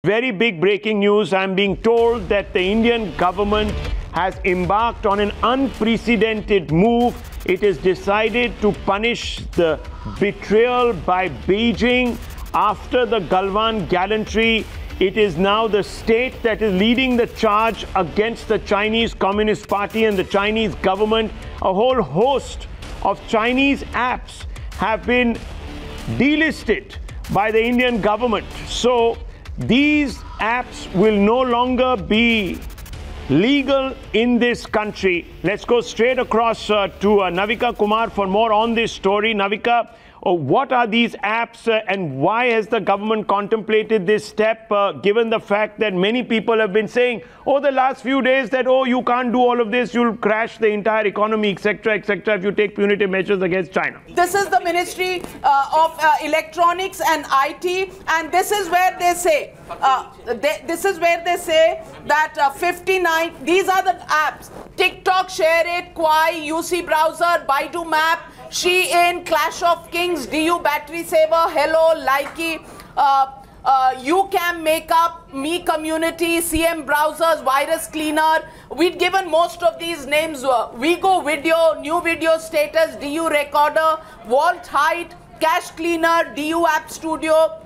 Very big breaking news. I'm being told that the Indian government has embarked on an unprecedented move. It has decided to punish the betrayal by Beijing after the Galwan gallantry. It is now the state that is leading the charge against the Chinese Communist Party and the Chinese government. A whole host of Chinese apps have been delisted by the Indian government. So these apps will no longer be legal in this country. Let's go straight across to Navika Kumar for more on this story. Navika, what are these apps and why has the government contemplated this step, given the fact that many people have been saying over the last few days that, oh, you can't do all of this, you'll crash the entire economy, etc., if you take punitive measures against China? This is the Ministry of Electronics and IT, and this is where they say, that 59, these are the apps: TikTok, Share It, Kwai, UC Browser, Baidu Map, Shein, Clash of Kings, DU Battery Saver, Hello, Likey, YouCam Makeup, Me Community, CM Browsers, Virus Cleaner. We'd given most of these names. Vigo Video, New Video Status, DU Recorder, Vault Height, Cache Cleaner, DU App Studio,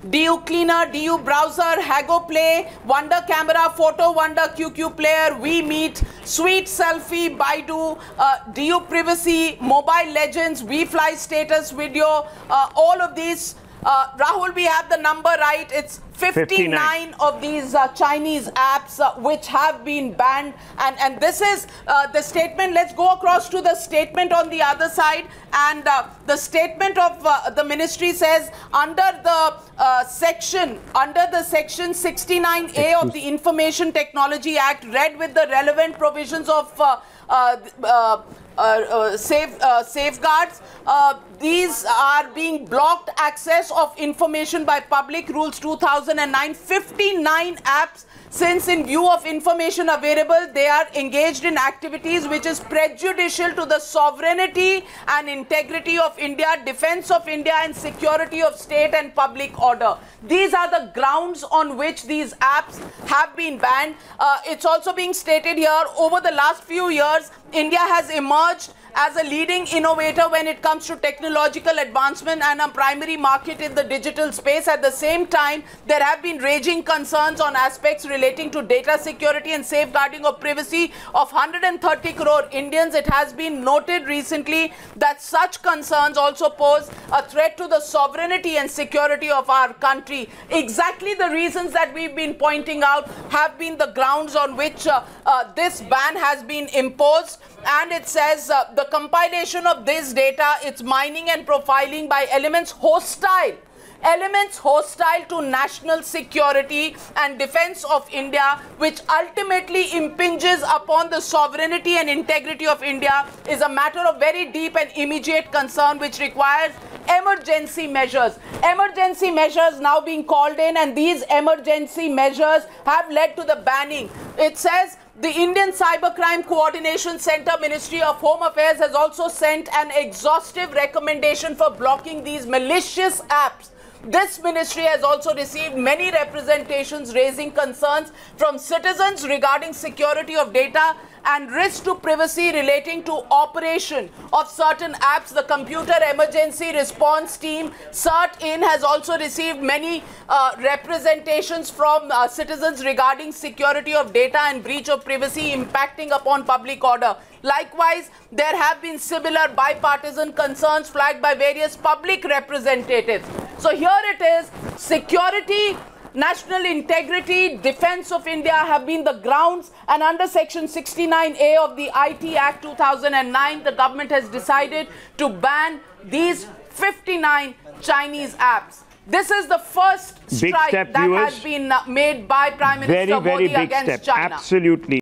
DU Cleaner, DU Browser, Hago Play, Wonder Camera, Photo Wonder, QQ Player, We Meet, Sweet Selfie, Baidu, DU Privacy, Mobile Legends, WeFly Status Video, all of these. Rahul, we have the number right. It's 59 of these Chinese apps which have been banned, and this is the statement. Let's go across to the statement on the other side, and the statement of the ministry says under the section 69A of the Information Technology Act, read with the relevant provisions of safeguards, these are being blocked access of information by public. Rules 2009, 59 apps, since in view of information available, they are engaged in activities which is prejudicial to the sovereignty and integrity of India, defense of India, and security of state and public order. These are the grounds on which these apps have been banned. It's also being stated here, over the last few years, India has emerged as a leading innovator when it comes to technological advancement and a primary market in the digital space. At the same time, there have been raging concerns on aspects relating to data security and safeguarding of privacy of 130 crore Indians. It has been noted recently that such concerns also pose a threat to the sovereignty and security of our country. Exactly the reasons that we've been pointing out have been the grounds on which this ban has been imposed. And it says the compilation of this data, its mining and profiling by elements hostile to national security and defense of India, which ultimately impinges upon the sovereignty and integrity of India, is a matter of very deep and immediate concern which requires emergency measures. Emergency measures now being called in, and these emergency measures have led to the banning. It says the Indian Cybercrime Coordination Center, Ministry of Home Affairs, has also sent an exhaustive recommendation for blocking these malicious apps. This ministry has also received many representations raising concerns from citizens regarding security of data and risk to privacy relating to operation of certain apps. The Computer Emergency Response Team, CERT-IN, has also received many representations from citizens regarding security of data and breach of privacy impacting upon public order. Likewise, there have been similar bipartisan concerns flagged by various public representatives. So here it is: security, national integrity, defense of India have been the grounds, and under section 69A of the IT Act 2009, the government has decided to ban these 59 Chinese apps. This is the first strike that has been made by Prime Minister Modi against China. Absolutely.